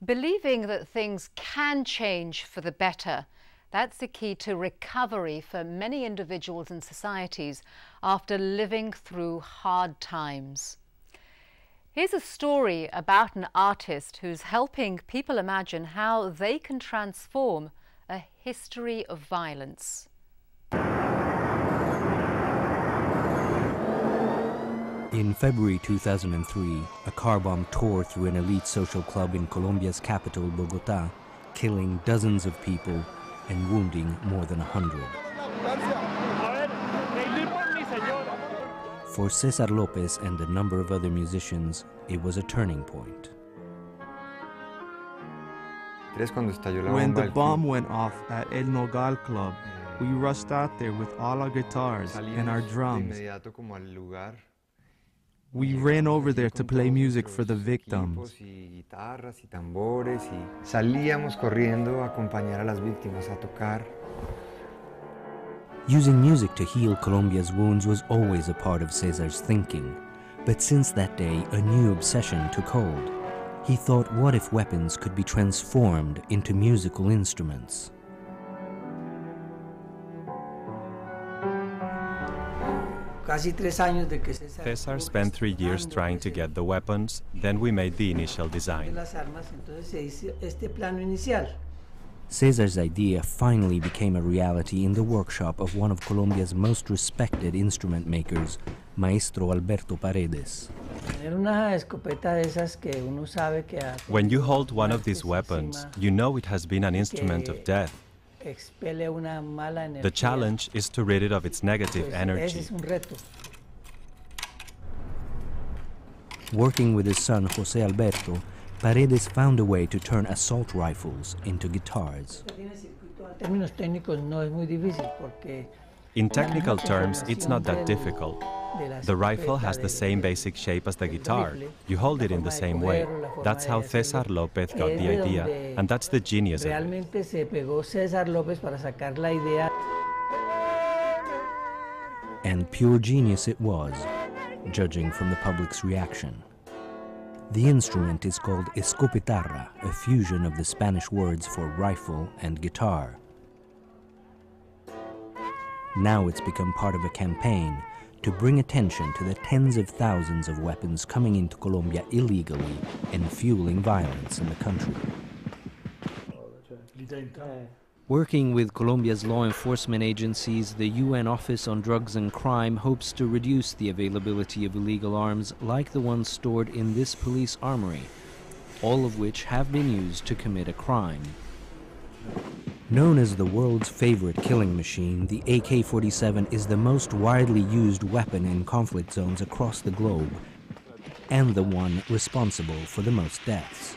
Believing that things can change for the better, that's the key to recovery for many individuals and societies after living through hard times. Here's a story about an artist who's helping people imagine how they can transform a history of violence. In February 2003, a car bomb tore through an elite social club in Colombia's capital, Bogotá, killing dozens of people and wounding more than 100. For César López and a number of other musicians, it was a turning point. When the bomb went off at El Nogal Club, we rushed out there with all our guitars and our drums. We ran over there to play music for the victims. Salíamos corriendo a acompañar a las víctimas a tocar. Using music to heal Colombia's wounds was always a part of César's thinking. But since that day, a new obsession took hold. He thought, what if weapons could be transformed into musical instruments? César spent 3 years trying to get the weapons, then we made the initial design. César's idea finally became a reality in the workshop of one of Colombia's most respected instrument makers, Maestro Alberto Paredes. When you hold one of these weapons, you know it has been an instrument of death. The challenge is to rid it of its negative energy. Working with his son José Alberto, Paredes found a way to turn assault rifles into guitars. In technical terms, it's not that difficult. The rifle has the same basic shape as the guitar. You hold it in the same way. That's how César López got the idea, and that's the genius of it. And pure genius it was, judging from the public's reaction. The instrument is called escopetarra, a fusion of the Spanish words for rifle and guitar. Now it's become part of a campaign to bring attention to the tens of thousands of weapons coming into Colombia illegally and fueling violence in the country. Working with Colombia's law enforcement agencies, the UN Office on Drugs and Crime hopes to reduce the availability of illegal arms like the ones stored in this police armory, all of which have been used to commit a crime. Known as the world's favorite killing machine, the AK-47 is the most widely used weapon in conflict zones across the globe, and the one responsible for the most deaths.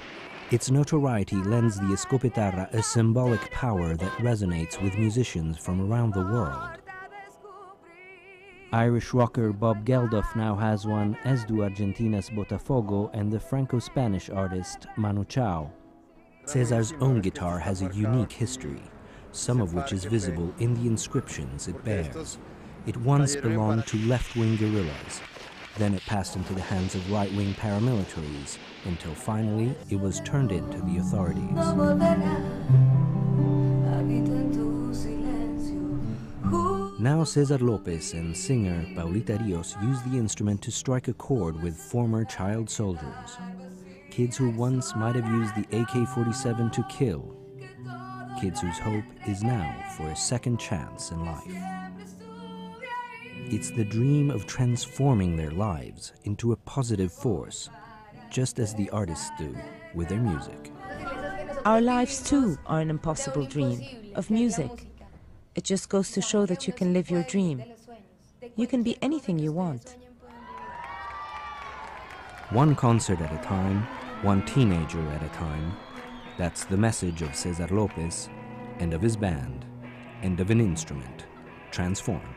Its notoriety lends the escopetarra a symbolic power that resonates with musicians from around the world. Irish rocker Bob Geldof now has one, as do Argentina's Botafogo and the Franco-Spanish artist Manu Chao. César's own guitar has a unique history, some of which is visible in the inscriptions it bears. It once belonged to left-wing guerrillas. Then it passed into the hands of right-wing paramilitaries, until finally it was turned in to the authorities. Now César López and singer Paulita Rios use the instrument to strike a chord with former child soldiers. Kids who once might have used the AK-47 to kill. Kids whose hope is now for a second chance in life. It's the dream of transforming their lives into a positive force, just as the artists do with their music. Our lives too are an impossible dream of music. It just goes to show that you can live your dream. You can be anything you want. One concert at a time, one teenager at a time. That's the message of César López and of his band and of an instrument transformed.